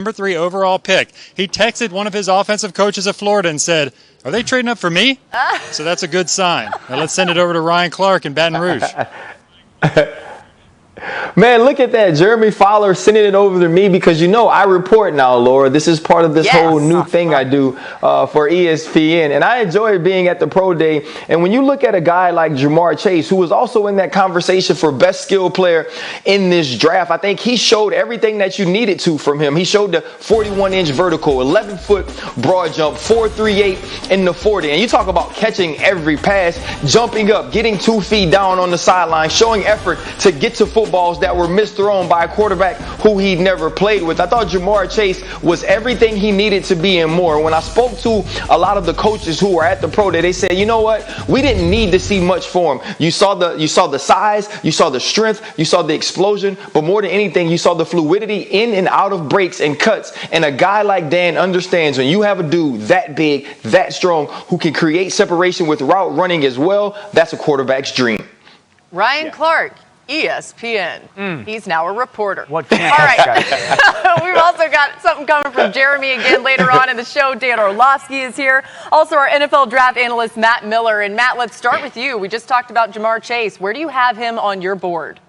number 3 overall pick. He texted one of his offensive coaches at Florida and said, "Are they trading up for me?" So that's a good sign. Now let's send it over to Ryan Clark in Baton Rouge. Man, look at that. Jeremy Fowler sending it over to me because, I report now, Laura. This is part of this whole new thing I do for ESPN. And I enjoy being at the Pro Day. And when you look at a guy like Ja'Marr Chase, who was also in that conversation for best skill player in this draft, I think he showed everything that you needed to from him. He showed the 41-inch vertical, 11-foot broad jump, 4.38 in the 40. And you talk about catching every pass, jumping up, getting 2 feet down on the sideline, showing effort to get to footballs that were misthrown by a quarterback who he'd never played with. I thought Ja'Marr Chase was everything he needed to be and more. When I spoke to a lot of the coaches who were at the Pro Day, they said, you know what? We didn't need to see much for him. You saw the size, you saw the strength, you saw the explosion, but more than anything, you saw the fluidity in and out of breaks and cuts. And a guy like Dan understands when you have a dude that big, that strong, who can create separation with route running as well, that's a quarterback's dream. Ryan Clark, ESPN. He's now a reporter. What can All right. We've also got something coming from Jeremy again later on in the show. Dan Orlovsky is here. Also, our NFL draft analyst, Matt Miller. And Matt, let's start with you. We just talked about Ja'Marr Chase. Where do you have him on your board?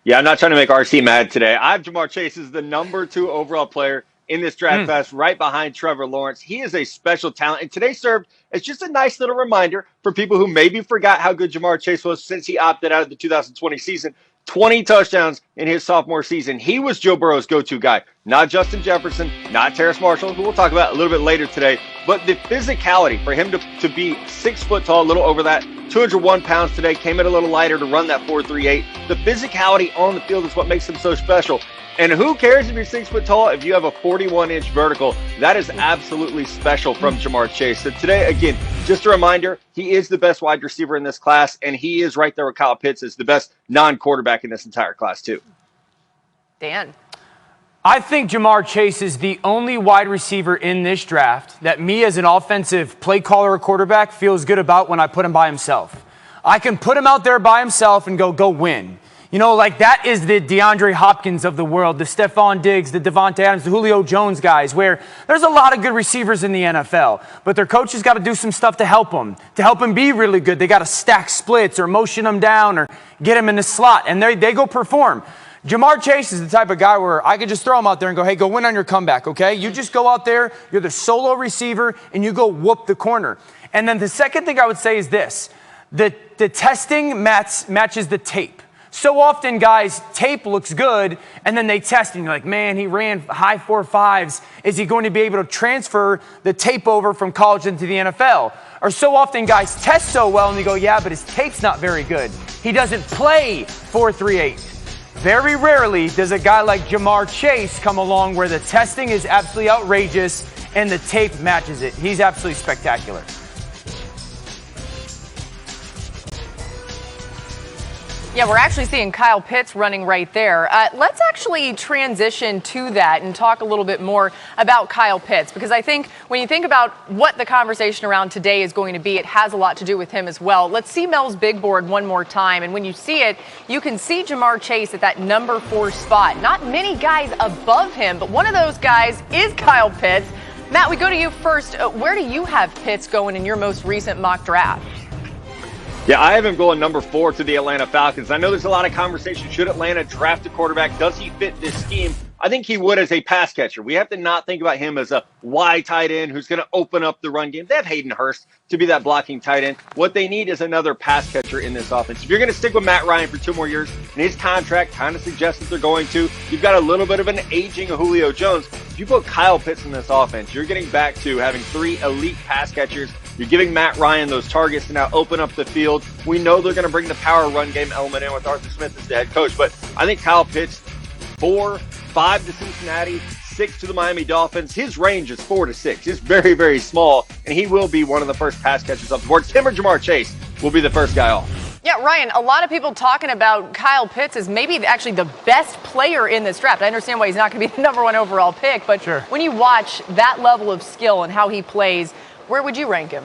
Yeah, I'm not trying to make RC mad today. I have Ja'Marr Chase as the number 2 overall player in this draft class, right behind Trevor Lawrence. He is a special talent, and today served as just a nice little reminder for people who maybe forgot how good Ja'Marr Chase was since he opted out of the 2020 season. 20 touchdowns in his sophomore season. He was Joe Burrow's go-to guy, not Justin Jefferson, not Terrace Marshall, who we'll talk about a little bit later today, but the physicality for him to be 6 foot tall, a little over that, 201 pounds today, came in a little lighter to run that 4.38. The physicality on the field is what makes him so special. And who cares if you're 6 foot tall if you have a 41-inch vertical? That is absolutely special from Ja'Marr Chase. So today, again, just a reminder, he is the best wide receiver in this class, and he is right there with Kyle Pitts as the best non-quarterback in this entire class, too. Dan. I think Ja'Marr Chase is the only wide receiver in this draft that me as an offensive play caller or quarterback feels good about when I put him by himself. I can put him out there by himself and go win. That is the DeAndre Hopkins of the world, the Stephon Diggs, the Devontae Adams, the Julio Jones guys, where there's a lot of good receivers in the NFL, but their coaches got to do some stuff to help them be really good. They got to stack splits or motion them down or get them in the slot, and they go perform. Ja'Marr Chase is the type of guy where I could just throw him out there and go, hey, go win on your comeback, okay? You just go out there, you're the solo receiver, and you go whoop the corner. And then the second thing I would say is this. The testing matches the tape. So often, guys, tape looks good, and then they test, and you're like, man, he ran high 4.5s. Is he going to be able to transfer the tape over from college into the NFL? Or so often, guys test so well, and you go, yeah, but his tape's not very good. He doesn't play 4.38. Very rarely does a guy like Ja'Marr Chase come along where the testing is absolutely outrageous and the tape matches it. He's absolutely spectacular. Yeah, we're actually seeing Kyle Pitts running right there. Let's actually transition to that and talk a little bit more about Kyle Pitts, because I think when you think about what the conversation around today is going to be, it has a lot to do with him as well. Let's see Mel's big board one more time, and when you see it, you can see Ja'Marr Chase at that number 4 spot. Not many guys above him, but one of those guys is Kyle Pitts. Matt, we go to you first. Where do you have Pitts going in your most recent mock draft? Yeah, I have him going number 4 to the Atlanta Falcons. I know there's a lot of conversation. Should Atlanta draft a quarterback? Does he fit this scheme? I think he would as a pass catcher. We have to not think about him as a wide tight end who's going to open up the run game. They have Hayden Hurst to be that blocking tight end. What they need is another pass catcher in this offense. If you're going to stick with Matt Ryan for 2 more years, and his contract kind of suggests that they're going to, you've got a little bit of an aging of Julio Jones. If you put Kyle Pitts in this offense, you're getting back to having 3 elite pass catchers. You're giving Matt Ryan those targets to now open up the field. We know they're going to bring the power run game element in with Arthur Smith as the head coach, but I think Kyle Pitts, 4, 5 to Cincinnati, 6 to the Miami Dolphins. His range is 4 to 6. It's very, very small, and he will be one of the first pass catchers off the board. Tim or Ja'Marr Chase will be the first guy off. Yeah, Ryan, a lot of people talking about Kyle Pitts as maybe actually the best player in this draft. I understand why he's not going to be the number 1 overall pick, but sure. When you watch that level of skill and how he plays, where would you rank him?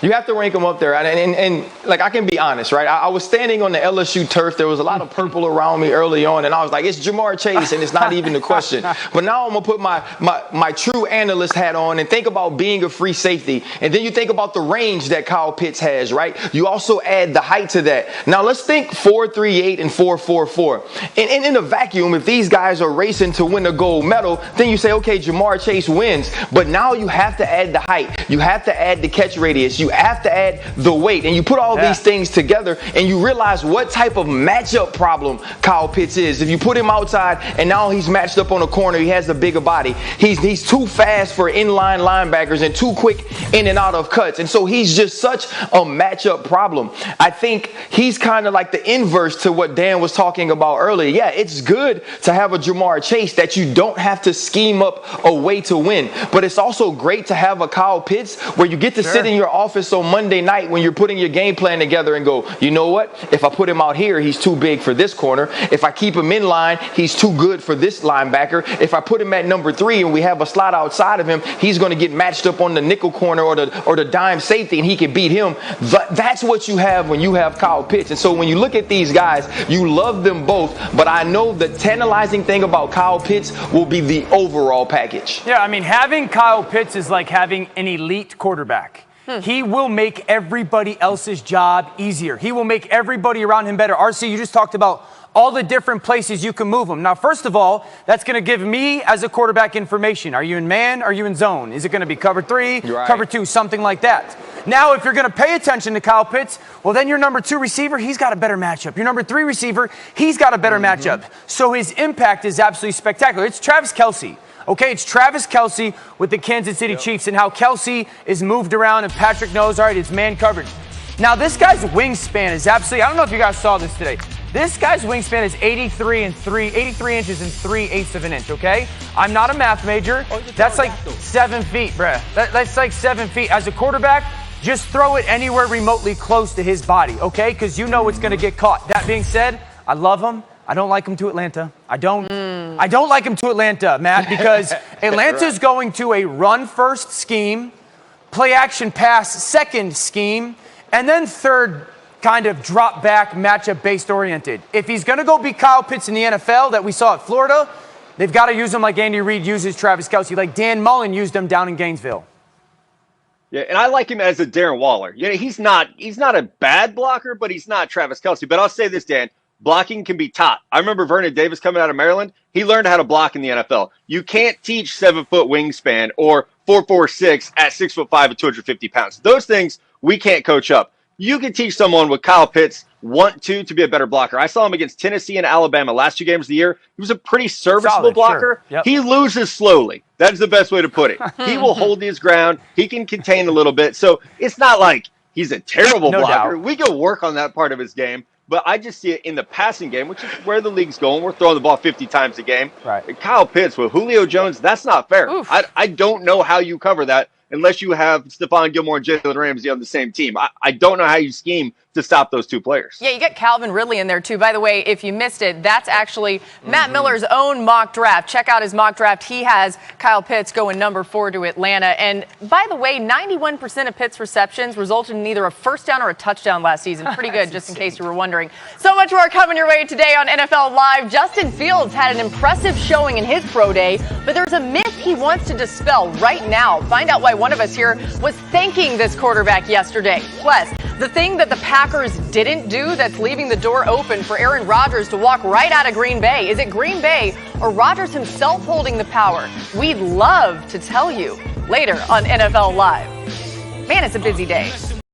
You have to rank them up there. And like, I can be honest, right? I was standing on the LSU turf. There was a lot of purple around me early on, and I was like, it's Ja'Marr Chase, and it's not even the question. But now I'm going to put my true analyst hat on and think about being a free safety. And then you think about the range that Kyle Pitts has, right? You also add the height to that. Now, let's think 4.38 and 4.44. And in a vacuum, if these guys are racing to win a gold medal, then you say, okay, Ja'Marr Chase wins. But now you have to add the height. You have to add the catch radius. You have to add the weight, and you put all these things together and you realize what type of matchup problem Kyle Pitts is. If you put him outside and now he's matched up on a corner, he has a bigger body. He's too fast for inline linebackers and too quick in and out of cuts. And so he's just such a matchup problem. I think he's kind of like the inverse to what Dan was talking about earlier. Yeah, it's good to have a Ja'Marr Chase that you don't have to scheme up a way to win, but it's also great to have a Kyle Pitts where you get to sit in your office on Monday night when you're putting your game plan together and go, you know what? If I put him out here, he's too big for this corner. If I keep him in line, he's too good for this linebacker. If I put him at number 3 and we have a slot outside of him, he's going to get matched up on the nickel corner or the dime safety, and he can beat him. That's what you have when you have Kyle Pitts. And so when you look at these guys, you love them both, but I know the tantalizing thing about Kyle Pitts will be the overall package. Yeah, I mean, having Kyle Pitts is like having an elite quarterback. He will make everybody else's job easier. He will make everybody around him better. RC, you just talked about all the different places you can move him. Now, first of all, that's going to give me as a quarterback information. Are you in man? Are you in zone? Is it going to be cover 3, cover 2, something like that? Now, if you're going to pay attention to Kyle Pitts, well, then your number 2 receiver, he's got a better matchup. Your number 3 receiver, he's got a better matchup. So his impact is absolutely spectacular. It's Travis Kelce. Okay, it's Travis Kelce with the Kansas City Chiefs, and how Kelce is moved around, and Patrick knows, all right, it's man coverage. Now, this guy's wingspan is absolutely, I don't know if you guys saw this today. This guy's wingspan is 83 inches and 3/8 of an inch, okay? I'm not a math major. That's like 7 feet, bruh. That's like 7 feet. As a quarterback, just throw it anywhere remotely close to his body, okay? Because you know it's going to get caught. That being said, I love him. I don't like him to Atlanta. I don't like him to Atlanta, Matt, because Atlanta's going to a run-first scheme, play-action pass second scheme, and then third kind of drop-back, matchup-based oriented. If he's going to go beat Kyle Pitts in the NFL that we saw at Florida, they've got to use him like Andy Reid uses Travis Kelce, like Dan Mullen used him down in Gainesville. Yeah, and I like him as a Darren Waller. You know, he's not a bad blocker, but he's not Travis Kelce. But I'll say this, Dan. Blocking can be taught. I remember Vernon Davis coming out of Maryland. He learned how to block in the NFL. You can't teach 7-foot wingspan or 4.46 at 6'5" and 250 pounds. Those things we can't coach up. You can teach someone with Kyle Pitts want to be a better blocker. I saw him against Tennessee and Alabama last 2 games of the year. He was a pretty serviceable blocker. Sure. Yep. He loses slowly. That is the best way to put it. He will hold his ground. He can contain a little bit. So it's not like he's a terrible blocker. We can work on that part of his game. But I just see it in the passing game, which is where the league's going. We're throwing the ball 50 times a game. Right. Kyle Pitts with Julio Jones, that's not fair. I don't know how you cover that unless you have Stephon Gilmore and Jalen Ramsey on the same team. I don't know how you scheme to stop those 2 players. Yeah, you get Calvin Ridley in there, too. By the way, if you missed it, that's actually Matt Miller's own mock draft. Check out his mock draft. He has Kyle Pitts going number 4 to Atlanta. And by the way, 91% of Pitts' receptions resulted in either a first down or a touchdown last season. Pretty good, just in case you were wondering. So much more coming your way today on NFL Live. Justin Fields had an impressive showing in his pro day, but there's a myth he wants to dispel right now. Find out why one of us here was thanking this quarterback yesterday. Plus, the thing that the Packers didn't do that's leaving the door open for Aaron Rodgers to walk right out of Green Bay. Is it Green Bay or Rodgers himself holding the power? We'd love to tell you later on NFL Live. Man, it's a busy day.